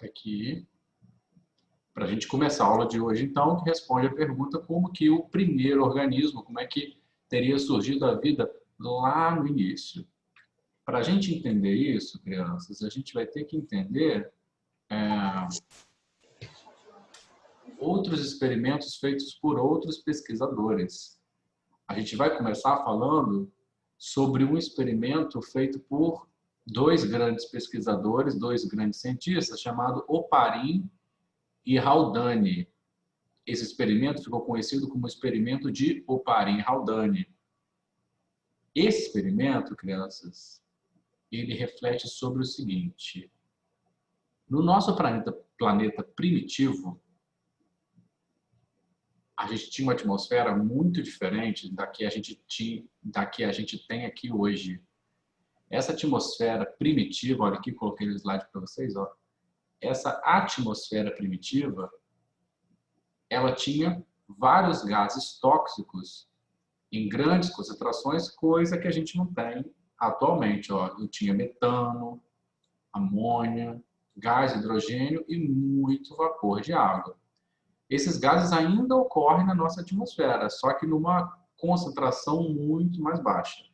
aqui para a gente começar a aula de hoje, então, que responde a pergunta como que o primeiro organismo, como é que teria surgido a vida lá no início. Para a gente entender isso, crianças, a gente vai ter que entender outros experimentos feitos por outros pesquisadores. A gente vai começar falando sobre um experimento feito por dois grandes pesquisadores, dois grandes cientistas, chamado Oparin e Haldane. Esse experimento ficou conhecido como experimento de Oparin-Haldane. Esse experimento, crianças, ele reflete sobre o seguinte: no nosso planeta primitivo, a gente tinha uma atmosfera muito diferente da que a gente tem aqui hoje. Essa atmosfera primitiva, olha aqui, coloquei no slide para vocês, ó. Essa atmosfera primitiva, ela tinha vários gases tóxicos em grandes concentrações, coisa que a gente não tem atualmente. Ó. Eu tinha metano, amônia, gás hidrogênio e muito vapor de água. Esses gases ainda ocorrem na nossa atmosfera, só que numa concentração muito mais baixa.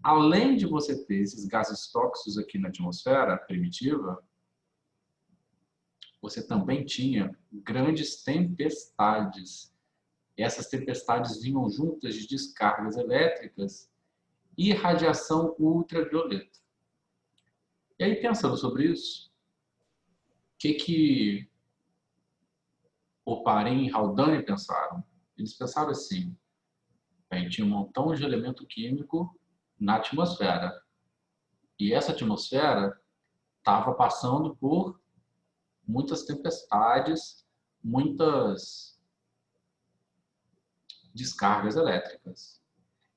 Além de você ter esses gases tóxicos aqui na atmosfera primitiva, você também tinha grandes tempestades. Essas tempestades vinham juntas de descargas elétricas e radiação ultravioleta. E aí, pensando sobre isso, o que Oparin e Haldane pensaram? Eles pensaram assim: bem, tinha um montão de elemento químico na atmosfera. E essa atmosfera estava passando por muitas tempestades, muitas descargas elétricas.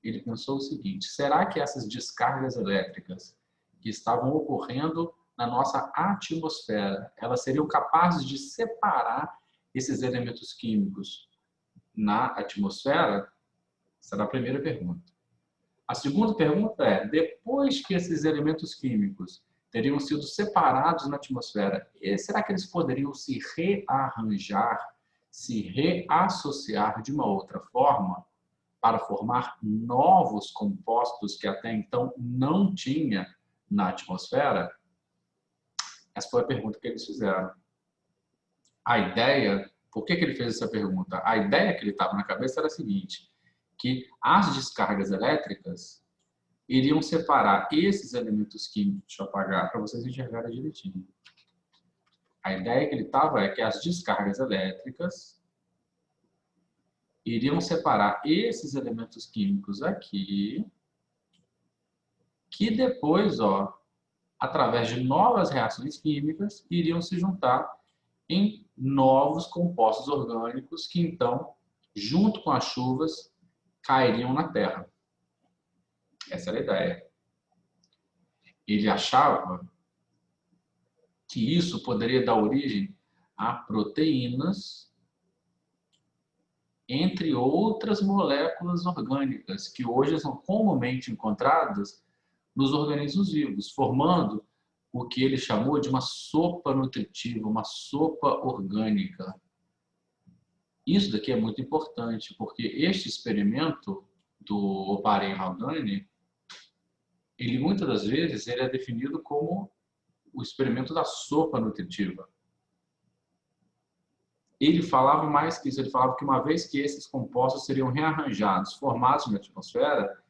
Ele pensou o seguinte: será que essas descargas elétricas que estavam ocorrendo na nossa atmosfera, elas seriam capazes de separar esses elementos químicos na atmosfera? Essa era a primeira pergunta. A segunda pergunta é: depois que esses elementos químicos teriam sido separados na atmosfera, será que eles poderiam se rearranjar, se reassociar de uma outra forma para formar novos compostos que até então não tinha na atmosfera? Essa foi a pergunta que eles fizeram. A ideia, por que ele fez essa pergunta? A ideia que ele estava na cabeça era a seguinte: que as descargas elétricas iriam separar esses elementos químicos. Deixa eu apagar para vocês enxergarem direitinho. A ideia que ele estava é que as descargas elétricas iriam separar esses elementos químicos aqui, que depois, ó, através de novas reações químicas, iriam se juntar em novos compostos orgânicos que, então, junto com as chuvas, cairiam na Terra. Essa era a ideia. Ele achava que isso poderia dar origem a proteínas, entre outras moléculas orgânicas, que hoje são comumente encontradas nos organismos vivos, formando o que ele chamou de uma sopa nutritiva, uma sopa orgânica. Isso daqui é muito importante, porque este experimento do Oparin-Haldane, ele muitas das vezes ele é definido como o experimento da sopa nutritiva. Ele falava mais que isso, ele falava que uma vez que esses compostos seriam rearranjados, formados na atmosfera,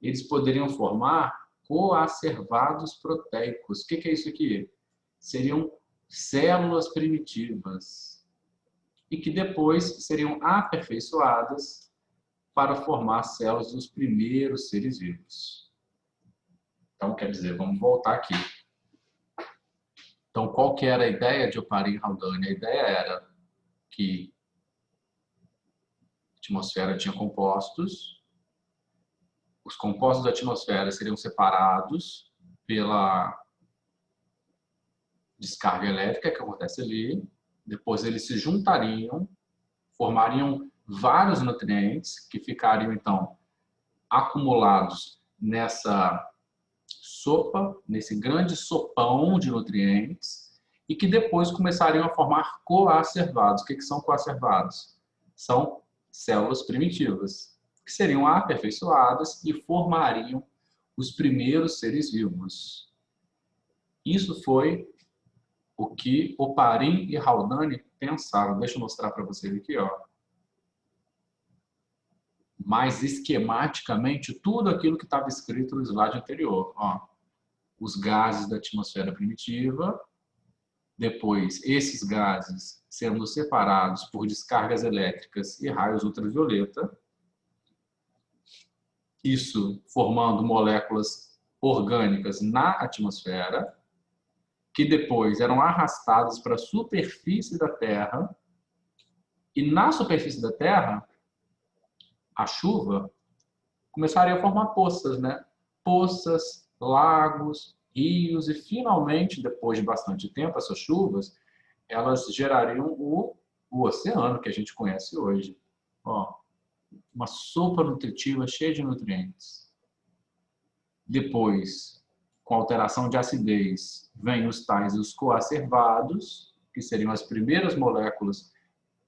eles poderiam formar coacervados proteicos. O que é isso aqui? Seriam células primitivas e que depois seriam aperfeiçoadas para formar células dos primeiros seres vivos. Então, quer dizer, vamos voltar aqui. Então, qual que era a ideia de Oparin-Haldane? A ideia era que a atmosfera tinha compostos, os compostos da atmosfera seriam separados pela descarga elétrica que acontece ali, depois eles se juntariam, formariam vários nutrientes que ficariam, então, acumulados nessa sopa, nesse grande sopão de nutrientes, e que depois começariam a formar coacervados. O que são coacervados? São células primitivas, que seriam aperfeiçoadas e formariam os primeiros seres vivos. Isso foi o que Oparin e Haldane pensaram. Deixa eu mostrar para vocês aqui, ó. Mais esquematicamente, tudo aquilo que estava escrito no slide anterior. Ó. Os gases da atmosfera primitiva, depois esses gases sendo separados por descargas elétricas e raios ultravioleta, isso formando moléculas orgânicas na atmosfera, que depois eram arrastadas para a superfície da Terra, e na superfície da Terra, a chuva começaria a formar poças, né? Poças, lagos, rios, e finalmente, depois de bastante tempo, essas chuvas, elas gerariam o oceano que a gente conhece hoje. Ó, uma sopa nutritiva cheia de nutrientes. Depois, com alteração de acidez, vêm os tais os coacervados, que seriam as primeiras moléculas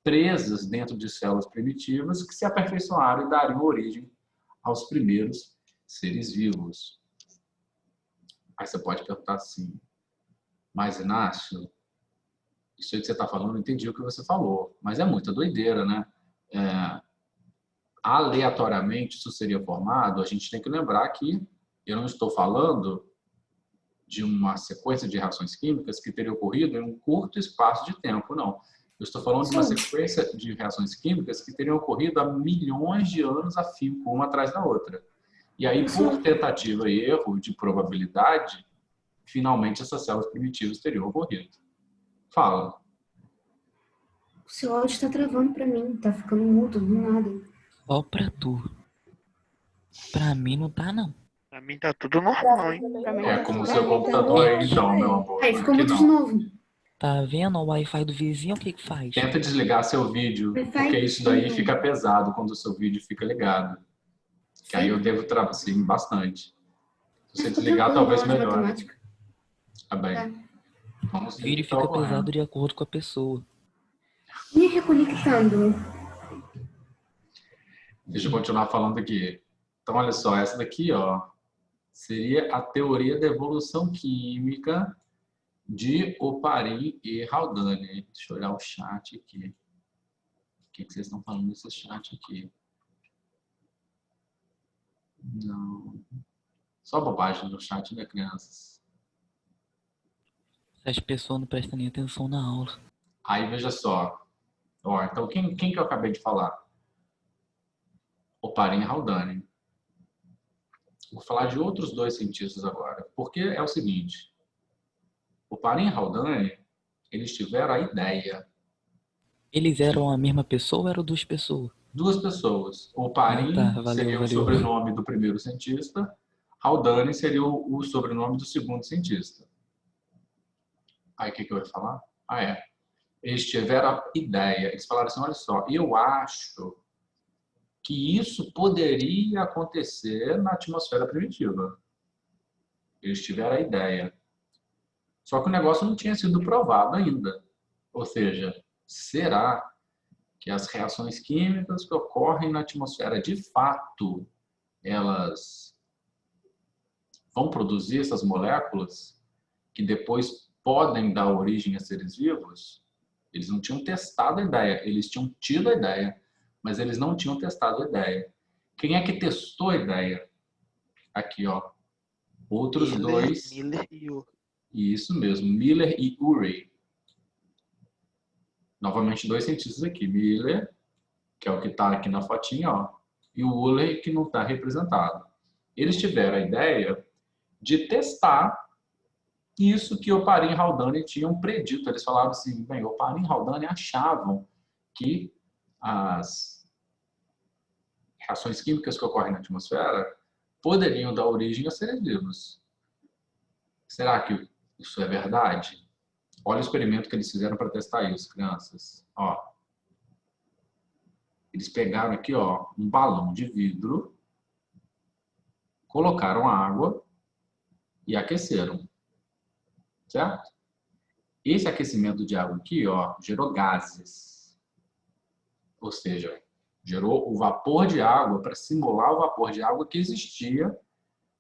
presas dentro de células primitivas, que se aperfeiçoaram e dariam origem aos primeiros seres vivos. Aí você pode perguntar assim, mas Inácio, isso aí que você está falando, eu entendi o que você falou, mas é muita doideira, né? Aleatoriamente isso seria formado, a gente tem que lembrar que eu não estou falando de uma sequência de reações químicas que teria ocorrido em um curto espaço de tempo, não. Eu estou falando de uma sequência de reações químicas que teriam ocorrido há milhões de anos a fio, uma atrás da outra. E aí, por tentativa e erro de probabilidade, finalmente essas células primitivas teriam ocorrido. Fala. O seu áudio está travando para mim, tá ficando mudo, do nada. Só pra tu. Pra mim não tá, não. Pra mim tá tudo normal, hein? É como o seu computador aí, então, meu amor. Aí, ficou mudo de novo. Tá vendo o Wi-Fi do vizinho? O que que faz? Tenta desligar seu vídeo, porque isso daí fica pesado quando o seu vídeo fica ligado. Que aí eu devo trabalhar bastante. Se você desligar, talvez melhore. Tá bem. Vamos O vídeo fica pesado de acordo com a pessoa. Me reconectando. Deixa eu continuar falando aqui. Então, olha só, essa daqui, ó, seria a teoria da evolução química de Oparin e Haldane. Deixa eu olhar o chat aqui. O que vocês estão falando nesse chat aqui? Não. Só bobagem no chat, né, crianças? As pessoas não prestam nem atenção na aula. Aí, veja só. Ó, então, quem que eu acabei de falar? Oparin e Haldane. Vou falar de outros dois cientistas agora. Porque é o seguinte. Oparin e Haldane, eles tiveram a ideia. Eles eram a mesma pessoa ou eram duas pessoas? Duas pessoas. Oparin seria o sobrenome do primeiro cientista. Haldane seria o sobrenome do segundo cientista. Aí, o que eu ia falar? Eles tiveram a ideia. Eles falaram assim, olha só, eu acho que isso poderia acontecer na atmosfera primitiva. Eles tiveram a ideia. Só que o negócio não tinha sido provado ainda. Ou seja, será que as reações químicas que ocorrem na atmosfera, de fato, elas vão produzir essas moléculas que depois podem dar origem a seres vivos? Eles não tinham testado a ideia, eles tinham tido a ideia, mas eles não tinham testado a ideia. Quem é que testou a ideia? Aqui, ó. Outros dois. Miller e Urey. Isso mesmo, Miller e Urey. Novamente, dois cientistas aqui. Miller, que é o que está aqui na fotinha, ó, e o Urey, que não está representado. Eles tiveram a ideia de testar isso que Oparin e Haldane tinham predito. Eles falavam assim, bem, Oparin e Haldane achavam que as reações químicas que ocorrem na atmosfera poderiam dar origem a seres vivos. Será que isso é verdade? Olha o experimento que eles fizeram para testar isso, crianças. Ó, eles pegaram aqui, ó, um balão de vidro, colocaram água e aqueceram. Certo? Esse aquecimento de água aqui, ó, gerou gases. Ou seja, gerou o vapor de água para simular o vapor de água que existia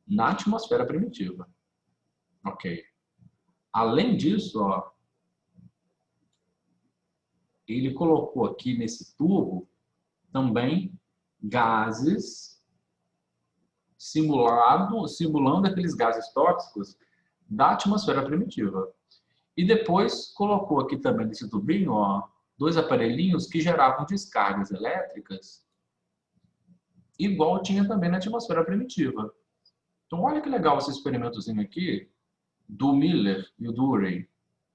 na atmosfera primitiva. Ok. Além disso, ó, ele colocou aqui nesse tubo também gases simulando aqueles gases tóxicos da atmosfera primitiva. E depois colocou aqui também nesse tubinho, ó, dois aparelhinhos que geravam descargas elétricas, igual tinha também na atmosfera primitiva. Então, olha que legal esse experimentozinho aqui, do Miller e do Urey.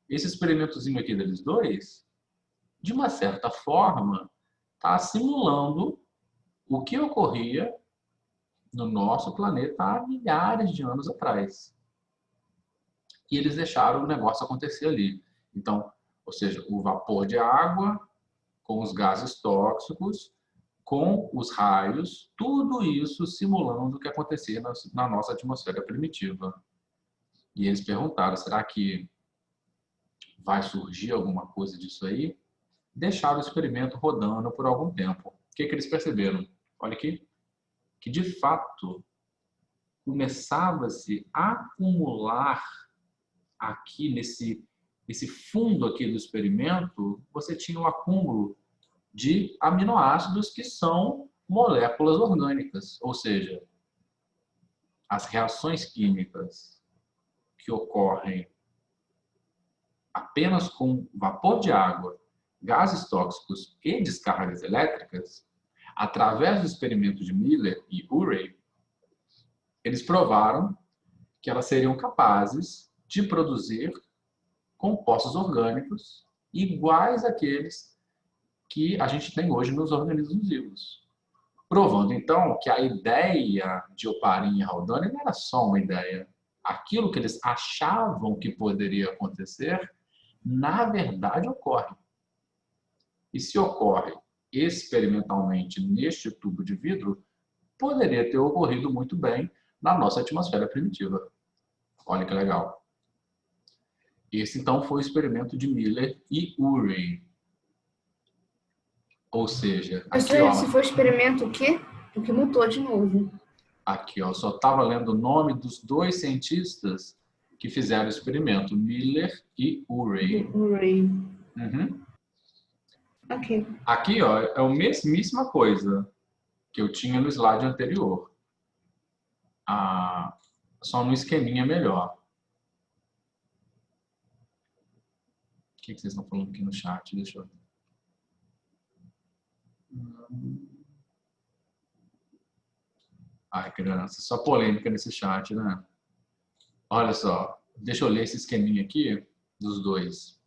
Esse experimentozinho aqui deles dois, de uma certa forma, está simulando o que ocorria no nosso planeta há milhares de anos atrás. E eles deixaram o negócio acontecer ali. Então, ou seja, o vapor de água com os gases tóxicos, com os raios, tudo isso simulando o que acontecia na nossa atmosfera primitiva. E eles perguntaram, será que vai surgir alguma coisa disso aí? Deixaram o experimento rodando por algum tempo. O que eles perceberam? Olha aqui, que de fato começava-se a acumular aqui nesse fundo aqui do experimento, você tinha um acúmulo de aminoácidos que são moléculas orgânicas, ou seja, as reações químicas que ocorrem apenas com vapor de água, gases tóxicos e descargas elétricas, através do experimento de Miller e Urey, eles provaram que elas seriam capazes de produzir compostos orgânicos iguais àqueles que a gente tem hoje nos organismos vivos. Provando, então, que a ideia de Oparin e Haldane não era só uma ideia. Aquilo que eles achavam que poderia acontecer, na verdade, ocorre. E se ocorre experimentalmente neste tubo de vidro, poderia ter ocorrido muito bem na nossa atmosfera primitiva. Olha que legal. Esse, então, foi o experimento de Miller e Urey. Ou seja, aqui, ó, Se for experimento, o quê? Porque mutou de novo. aqui, ó, só estava lendo o nome dos dois cientistas que fizeram o experimento, Miller e Urey. Urey. Uhum. Ok. Aqui, ó, é a mesmíssima coisa que eu tinha no slide anterior. Só num esqueminha melhor. O que vocês estão falando aqui no chat? Deixa eu ver. Ai, criança, só polêmica nesse chat, né? Olha só, deixa eu ler esse esqueminha aqui dos dois.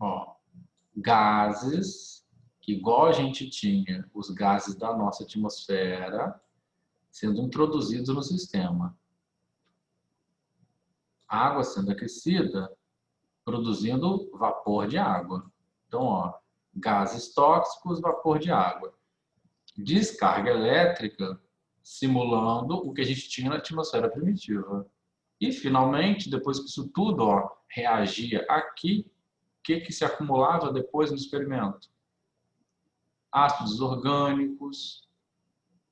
Ó, gases, igual a gente tinha os gases da nossa atmosfera sendo introduzidos no sistema. Água sendo aquecida, produzindo vapor de água. Então, ó, gases tóxicos, vapor de água. Descarga elétrica, simulando o que a gente tinha na atmosfera primitiva. E, finalmente, depois que isso tudo, ó, reagia aqui, o que se acumulava depois no experimento? Ácidos orgânicos,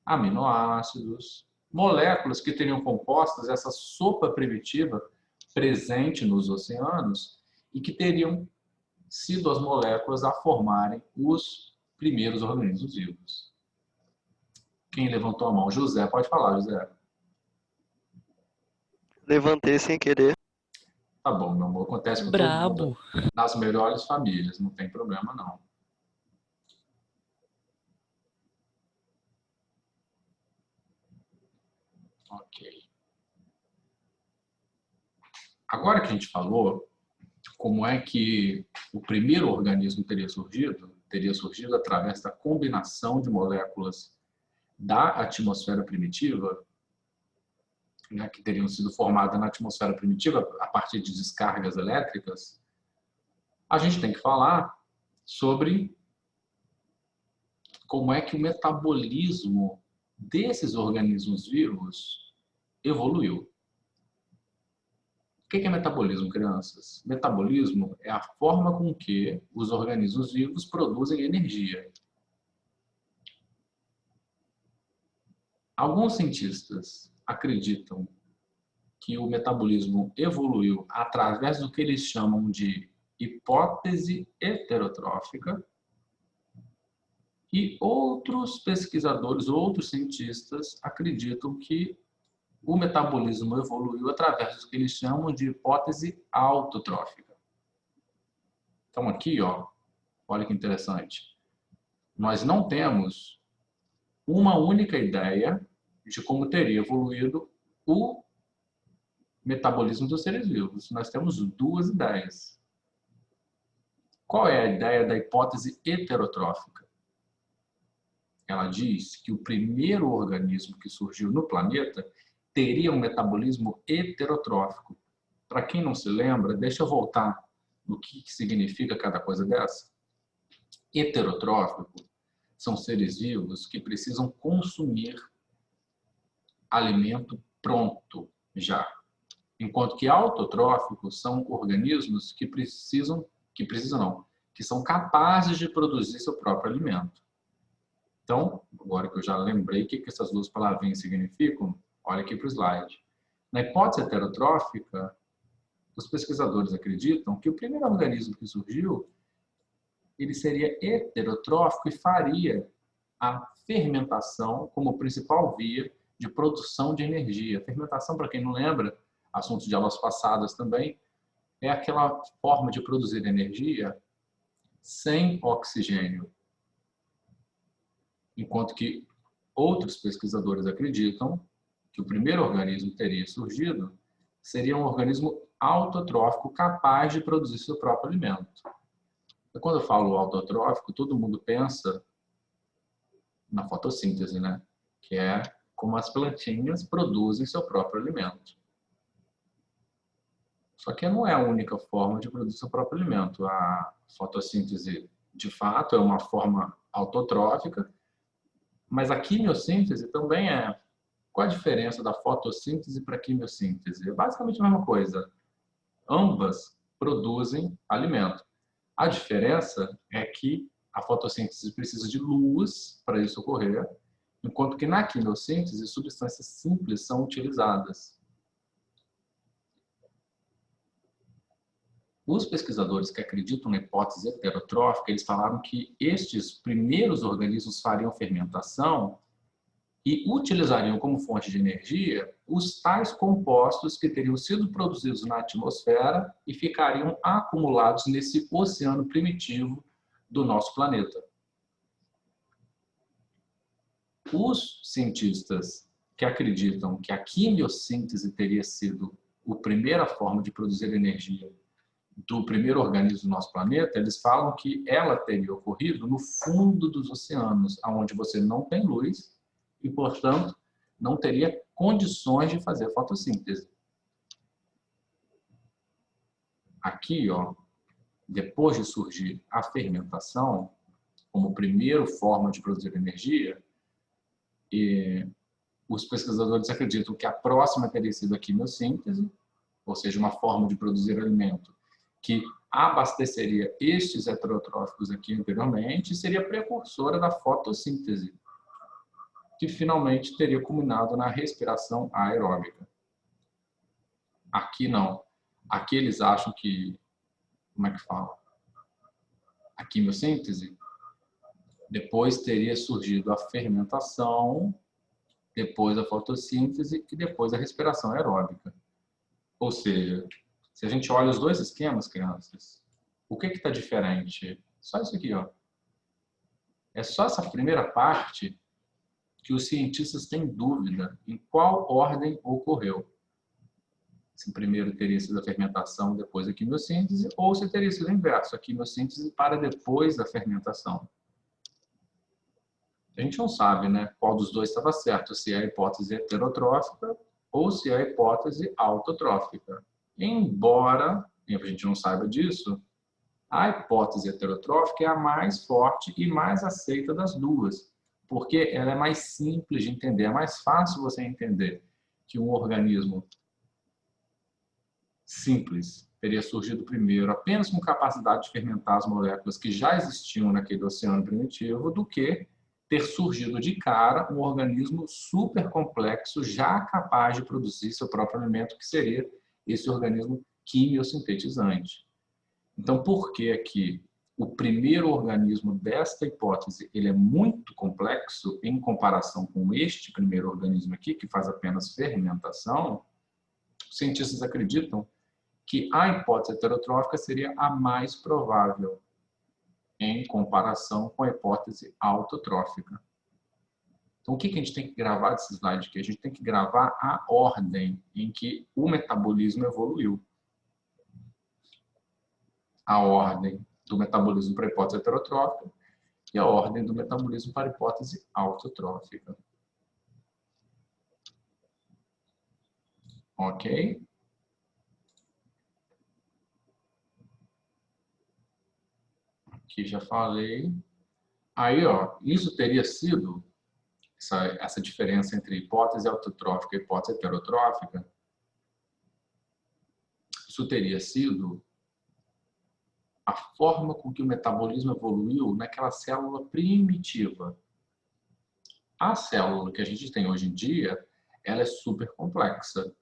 aminoácidos, moléculas que teriam compostas essa sopa primitiva presente nos oceanos e que teriam sido as moléculas a formarem os primeiros organismos vivos. Quem levantou a mão? José, pode falar, José. Levantei sem querer. Tá bom, meu amor, acontece com todo Brabo. mundo nas melhores famílias, não tem problema não. Ok. Agora que a gente falou como é que o primeiro organismo teria surgido através da combinação de moléculas da atmosfera primitiva, né, que teriam sido formadas na atmosfera primitiva a partir de descargas elétricas, a gente tem que falar sobre como é que o metabolismo desses organismos vivos evoluiu. que é metabolismo, crianças? Metabolismo é a forma com que os organismos vivos produzem energia. Alguns cientistas acreditam que o metabolismo evoluiu através do que eles chamam de hipótese heterotrófica, e outros pesquisadores, outros cientistas acreditam que o metabolismo evoluiu através do que eles chamam de hipótese autotrófica. Então aqui, ó, olha que interessante. Nós não temos uma única ideia de como teria evoluído o metabolismo dos seres vivos. Nós temos duas ideias. Qual é a ideia da hipótese heterotrófica? Ela diz que o primeiro organismo que surgiu no planeta teria um metabolismo heterotrófico. Para quem não se lembra, deixa eu voltar no que significa cada coisa dessa. Heterotrófico são seres vivos que precisam consumir alimento pronto já. Enquanto que autotróficos são organismos que são capazes de produzir seu próprio alimento. Então, agora que eu já lembrei o que essas duas palavrinhas significam, olha aqui para o slide. Na hipótese heterotrófica, os pesquisadores acreditam que o primeiro organismo que surgiu, ele seria heterotrófico e faria a fermentação como principal via de produção de energia. Fermentação, para quem não lembra, assunto de aulas passadas também, é aquela forma de produzir energia sem oxigênio. Enquanto que outros pesquisadores acreditam que o primeiro organismo que teria surgido seria um organismo autotrófico capaz de produzir seu próprio alimento. E quando eu falo autotrófico, todo mundo pensa na fotossíntese, né? Que é como as plantinhas produzem seu próprio alimento. Só que não é a única forma de produzir seu próprio alimento. A fotossíntese, de fato, é uma forma autotrófica, mas a quimiossíntese também é. Qual a diferença da fotossíntese para a quimiossíntese? É basicamente a mesma coisa. Ambas produzem alimento. A diferença é que a fotossíntese precisa de luz para isso ocorrer, enquanto que na quimiossíntese substâncias simples são utilizadas. Os pesquisadores que acreditam na hipótese heterotrófica, eles falaram que estes primeiros organismos fariam fermentação e utilizariam como fonte de energia os tais compostos que teriam sido produzidos na atmosfera e ficariam acumulados nesse oceano primitivo do nosso planeta. Os cientistas que acreditam que a quimiossíntese teria sido a primeira forma de produzir energia do primeiro organismo do nosso planeta, eles falam que ela teria ocorrido no fundo dos oceanos, onde você não tem luz e, portanto, não teria condições de fazer fotossíntese. Aqui, ó, depois de surgir a fermentação, como primeira forma de produzir energia, e os pesquisadores acreditam que a próxima teria sido a quimiossíntese, ou seja, uma forma de produzir alimento que abasteceria estes heterotróficos aqui anteriormente e seria precursora da fotossíntese, que finalmente teria culminado na respiração aeróbica. Aqui não. Aqui eles acham que, como é que fala? A quimiossíntese, depois teria surgido a fermentação, depois a fotossíntese e depois a respiração aeróbica. Ou seja, se a gente olha os dois esquemas, crianças, o que está diferente? Só isso aqui, ó. É só essa primeira parte que os cientistas têm dúvida em qual ordem ocorreu. Se primeiro teria sido a fermentação, depois a quimiossíntese, ou se teria sido o inverso, a quimiossíntese para depois da fermentação. A gente não sabe, né, qual dos dois estava certo, se é a hipótese heterotrófica ou se é a hipótese autotrófica. Embora a gente não saiba disso, a hipótese heterotrófica é a mais forte e mais aceita das duas, porque ela é mais simples de entender, é mais fácil você entender que um organismo simples teria surgido primeiro apenas com capacidade de fermentar as moléculas que já existiam naquele oceano primitivo, do que ter surgido de cara um organismo super complexo já capaz de produzir seu próprio alimento, que seria esse organismo quimiosintetizante. Então, por que aqui o primeiro organismo desta hipótese ele é muito complexo em comparação com este primeiro organismo aqui, que faz apenas fermentação? Os cientistas acreditam que a hipótese heterotrófica seria a mais provável em comparação com a hipótese autotrófica. Então, o que a gente tem que gravar desse slide aqui? A gente tem que gravar a ordem em que o metabolismo evoluiu. A ordem do metabolismo para a hipótese heterotrófica e a ordem do metabolismo para a hipótese autotrófica. Ok? Aqui já falei. Aí, ó, isso teria sido, essa diferença entre hipótese autotrófica e hipótese heterotrófica, isso teria sido a forma com que o metabolismo evoluiu naquela célula primitiva. A célula que a gente tem hoje em dia, ela é super complexa.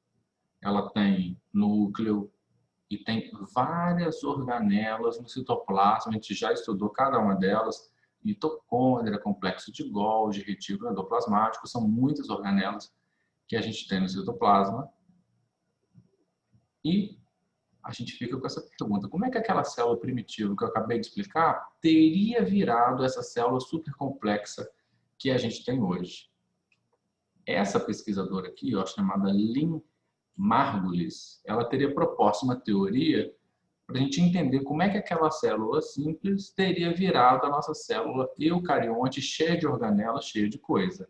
Ela tem núcleo e tem várias organelas no citoplasma. A gente já estudou cada uma delas. Mitocôndria, complexo de Golgi, retículo endoplasmático, são muitas organelas que a gente tem no citoplasma. E a gente fica com essa pergunta: como é que aquela célula primitiva que eu acabei de explicar teria virado essa célula super complexa que a gente tem hoje? Essa pesquisadora aqui, ó, chamada Lynn Margulis, ela teria proposto uma teoria para a gente entender como é que aquela célula simples teria virado a nossa célula eucarionte cheia de organelas, cheia de coisa.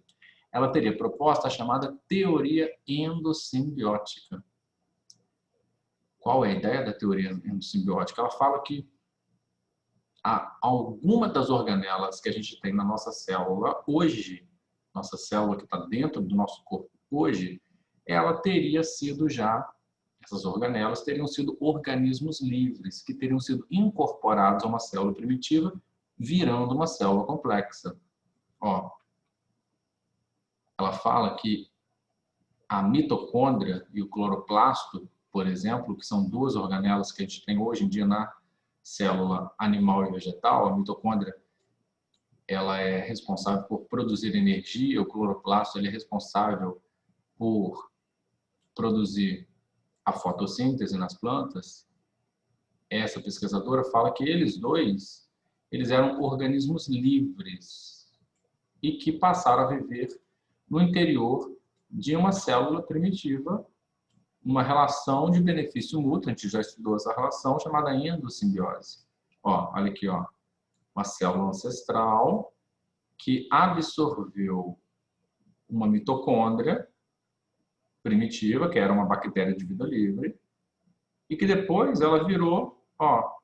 Ela teria proposto a chamada teoria endossimbiótica. Qual é a ideia da teoria endossimbiótica? Ela fala que alguma das organelas que a gente tem na nossa célula hoje, nossa célula que está dentro do nosso corpo hoje, ela teria sido já, essas organelas teriam sido organismos livres, que teriam sido incorporados a uma célula primitiva, virando uma célula complexa. Ó, ela fala que a mitocôndria e o cloroplasto, por exemplo, que são duas organelas que a gente tem hoje em dia na célula animal e vegetal, a mitocôndria ela é responsável por produzir energia, o cloroplasto ele é responsável por produzir a fotossíntese nas plantas. Essa pesquisadora fala que eles dois, eles eram organismos livres e que passaram a viver no interior de uma célula primitiva, uma relação de benefício mútuo. A gente já estudou essa relação chamada endossimbiose. Ó, olha aqui, ó, uma célula ancestral que absorveu uma mitocôndria primitiva, que era uma bactéria de vida livre, e que depois ela virou, ó,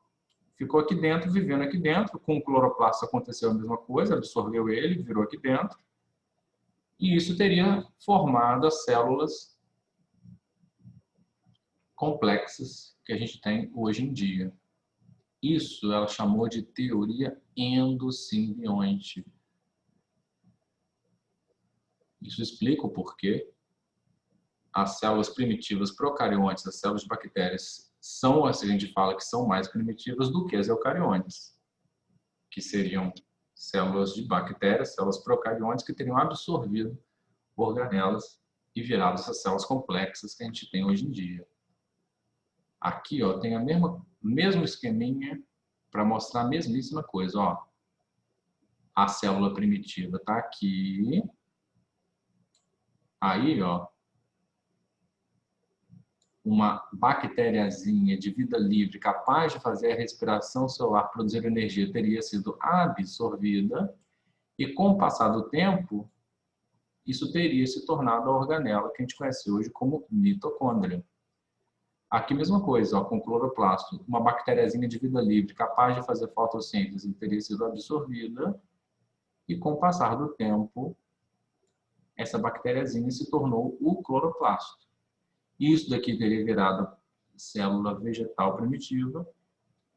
ficou aqui dentro, vivendo aqui dentro. Com o cloroplasto aconteceu a mesma coisa, absorveu ele, virou aqui dentro, e isso teria formado as células complexas que a gente tem hoje em dia. Isso ela chamou de teoria endossimbiótica. Isso explica o porquê as células primitivas procariontes, as células de bactérias, são as que a gente fala que são mais primitivas do que as eucariontes, que seriam células de bactérias, células procariontes que teriam absorvido organelas e virado essas células complexas que a gente tem hoje em dia. Aqui, ó, tem a mesmo esqueminha para mostrar a mesmíssima coisa, ó. A célula primitiva está aqui. Aí, ó, uma bactériazinha de vida livre capaz de fazer a respiração celular produzir energia teria sido absorvida e, com o passar do tempo, isso teria se tornado a organela que a gente conhece hoje como mitocôndria. Aqui, mesma coisa, ó, com cloroplasto, uma bactériazinha de vida livre capaz de fazer fotossíntese teria sido absorvida e, com o passar do tempo, essa bactériazinha se tornou o cloroplasto. Isso daqui teria virado célula vegetal primitiva,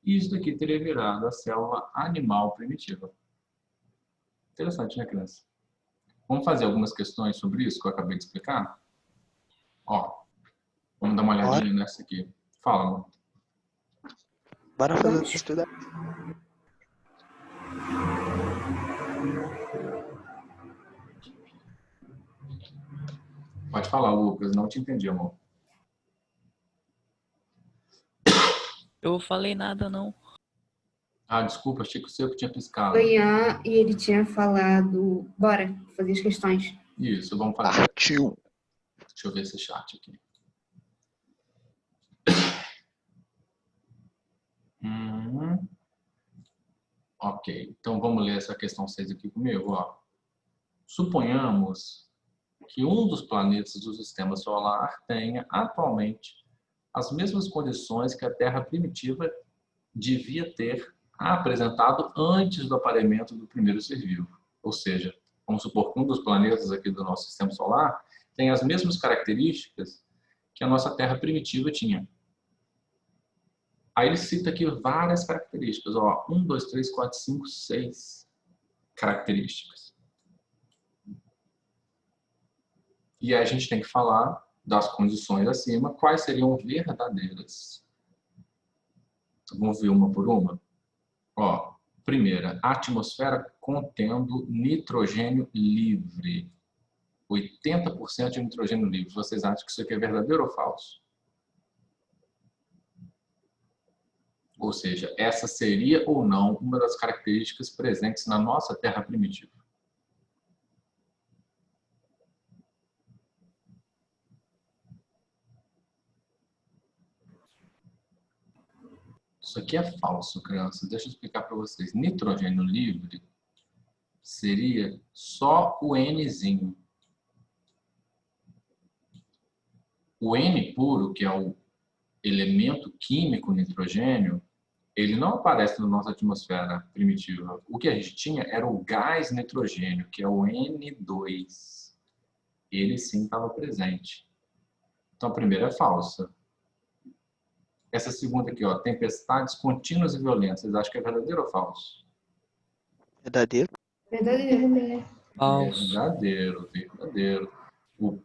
e isso daqui teria virado a célula animal primitiva. Interessante, né, criança? Vamos fazer algumas questões sobre isso que eu acabei de explicar? Ó, vamos dar uma olhadinha nessa aqui. Fala, amor. Bora fazer Vamos. estudar. Pode falar, Lucas. Não te entendi, amor. Eu falei nada, não. Ah, desculpa, achei que o seu que tinha piscado. Amanhã, e ele tinha falado, bora fazer as questões. Isso, vamos fazer. Partiu. Deixa eu ver esse chat aqui. Ok, então vamos ler essa questão 6 aqui comigo. Ó. Suponhamos que um dos planetas do Sistema Solar tenha atualmente as mesmas condições que a Terra primitiva devia ter apresentado antes do aparelhamento do primeiro ser vivo. Ou seja, vamos supor que um dos planetas aqui do nosso Sistema Solar tem as mesmas características que a nossa Terra primitiva tinha. Aí ele cita aqui várias características. Ó, 1, 2, 3, 4, 5, 6 características. E aí a gente tem que falar das condições acima, quais seriam verdadeiras. Vamos ver uma por uma? Ó, primeira, atmosfera contendo nitrogênio livre. 80% de nitrogênio livre. Vocês acham que isso aqui é verdadeiro ou falso? Ou seja, essa seria ou não uma das características presentes na nossa Terra primitiva. Isso aqui é falso, crianças. Deixa eu explicar para vocês. Nitrogênio livre seria só o Nzinho. O N puro, que é o elemento químico nitrogênio, ele não aparece na nossa atmosfera primitiva. O que a gente tinha era o gás nitrogênio, que é o N2. Ele sim estava presente. Então a primeira é falsa. Essa segunda aqui, ó, tempestades contínuas e violentas. Vocês acham que é verdadeiro ou falso? Verdadeiro? Verdadeiro. Falso. Verdadeiro, verdadeiro. O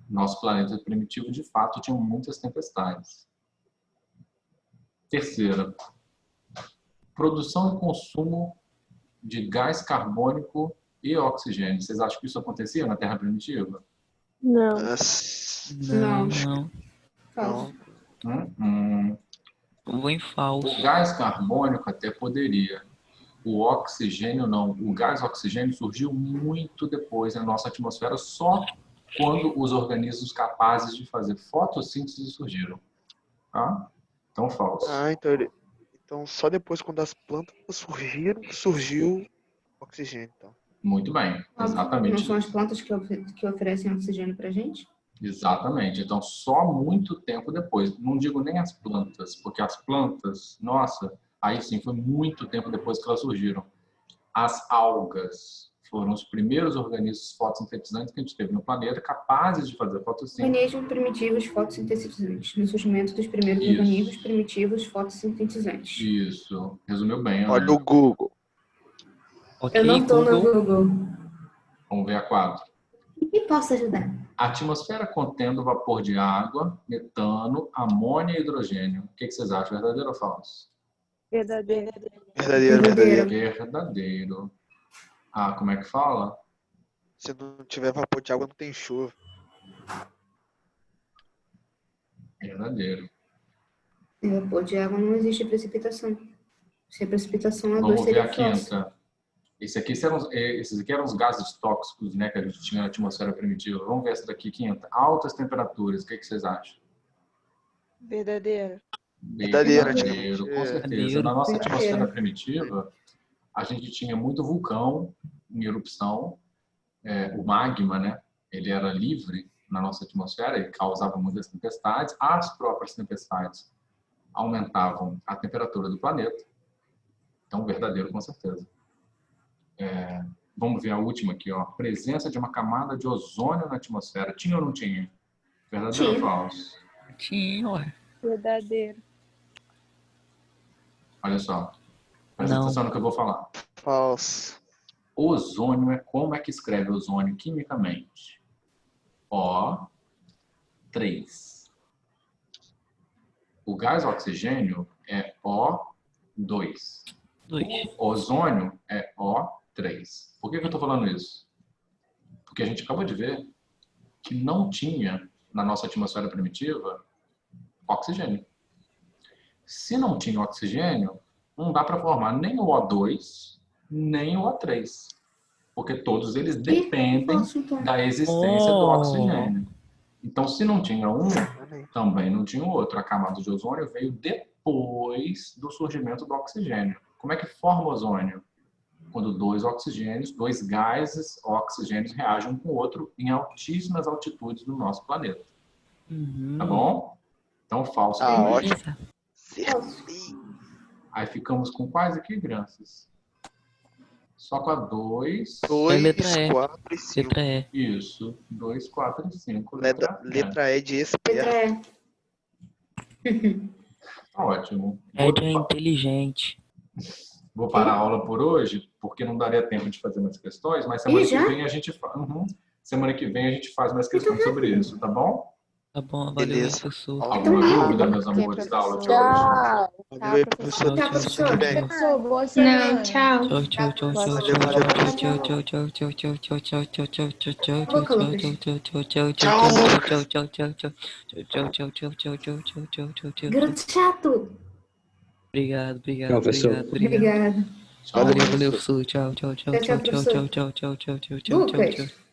nosso planeta primitivo, de fato, tinha muitas tempestades. Terceira, produção e consumo de gás carbônico e oxigênio. Vocês acham que isso acontecia na Terra primitiva? Não. Nossa. Não, Não. não. Falso. Eu vou em O falso. gás carbônico até poderia. O oxigênio não. O gás oxigênio surgiu muito depois na nossa atmosfera, só quando os organismos capazes de fazer fotossíntese surgiram. Tá? Então, falso. Ah, então só depois quando as plantas surgiram, surgiu o oxigênio, então. Muito bem, Não exatamente são as isso. plantas que oferecem oxigênio pra gente? Exatamente. Então, só muito tempo depois. Não digo nem as plantas, porque as plantas, nossa, aí sim, foi muito tempo depois que elas surgiram. As algas foram os primeiros organismos fotossintetizantes que a gente teve no planeta, capazes de fazer fotossíntese. Organismos primitivos fotossintetizantes. No surgimento dos primeiros Isso. organismos primitivos fotossintetizantes. Isso. Resumiu bem, Olha Ana. o Google. Ok, Eu não tô no Google. Google. Vamos ver a 4. E posso ajudar? A atmosfera contendo vapor de água, metano, amônia e hidrogênio. O que vocês acham? Verdadeiro ou falso? Verdadeiro. Verdadeiro, Verdadeiro. verdadeiro. Verdadeiro. Ah, como é que fala? Se não tiver vapor de água, não tem chuva. Verdadeiro. Em vapor de água não existe precipitação. Se a precipitação é 2, Vamos ver seria a falso. quinta. Esses aqui eram os gases tóxicos, né, que a gente tinha na atmosfera primitiva. Vamos ver essa daqui, quinta. Altas temperaturas. O que vocês acham? Verdadeiro. Verdadeiro, Verdadeiro, antigamente, com certeza. Verdadeiro. Na nossa Verdadeiro. atmosfera primitiva, a gente tinha muito vulcão em erupção. O magma, né, ele era livre na nossa atmosfera e causava muitas tempestades. As próprias tempestades aumentavam a temperatura do planeta. Então, verdadeiro, com certeza. Vamos ver a última aqui, ó. Presença de uma camada de ozônio na atmosfera. Tinha ou não tinha? Verdadeiro ou Tinha. falso? Tinha, ué. Verdadeiro. Olha só. Presta Não. atenção no que eu vou falar. Falso. Ozônio como é que escreve ozônio quimicamente? O3. O gás oxigênio é O2. 2. Ozônio é O3. Por que eu estou falando isso? Porque a gente acabou de ver que não tinha na nossa atmosfera primitiva oxigênio. Se não tinha oxigênio, não dá para formar nem o O2, nem o O3. Porque todos eles dependem Posso, então? da existência do Oh. oxigênio. Então, se não tinha um, também não tinha o outro. A camada de ozônio veio depois do surgimento do oxigênio. Como é que forma o ozônio? Quando dois gases oxigênios reagem um com o outro em altíssimas altitudes do nosso planeta. Tá bom? Então, falso. Ah, também. ótimo. Acertei. Aí ficamos com quais aqui, crianças? Só com a 2. 2, letra E. 4 e 5. Letra E. Isso. 2, 4 e 5. Letra E de esperto. Letra E. Tá ótimo. Ed é inteligente. Vou parar a aula por hoje, porque não daria tempo de fazer mais questões, mas semana que já? vem a gente semana que vem a gente faz mais questões sobre isso, tá bom? Tá bom, valeu, Beleza. professor. Alguma Então, dúvida, meus ok, amores, da aula de hoje? Tchau. Valeu aí, professor. Tchau, professor. Professor, boa Não, semana. tchau. Tchau, tchau, tchau, tchau, Valeu, tchau, valeu, tchau, professor. tchau, tchau, tchau, tchau, tchau, tchau, tchau, tchau, tchau, tchau, Boca, Lucas. tchau, tchau, tchau, tchau, Tchau, tchau, tchau, tchau, tchau, tchau, tchau, tchau, tchau, tchau, tchau, tchau, tchau, tchau, tchau. Garoto chato. Obrigado, obrigado, Tchau, professor. obrigado, obrigado. Obrigada. Tchau. Valeu, valeu, professor. Tchau, tchau, tchau, Tchau, tchau, professor. tchau, tchau, tchau, tchau, tchau, tchau, tchau, Lucas. tchau.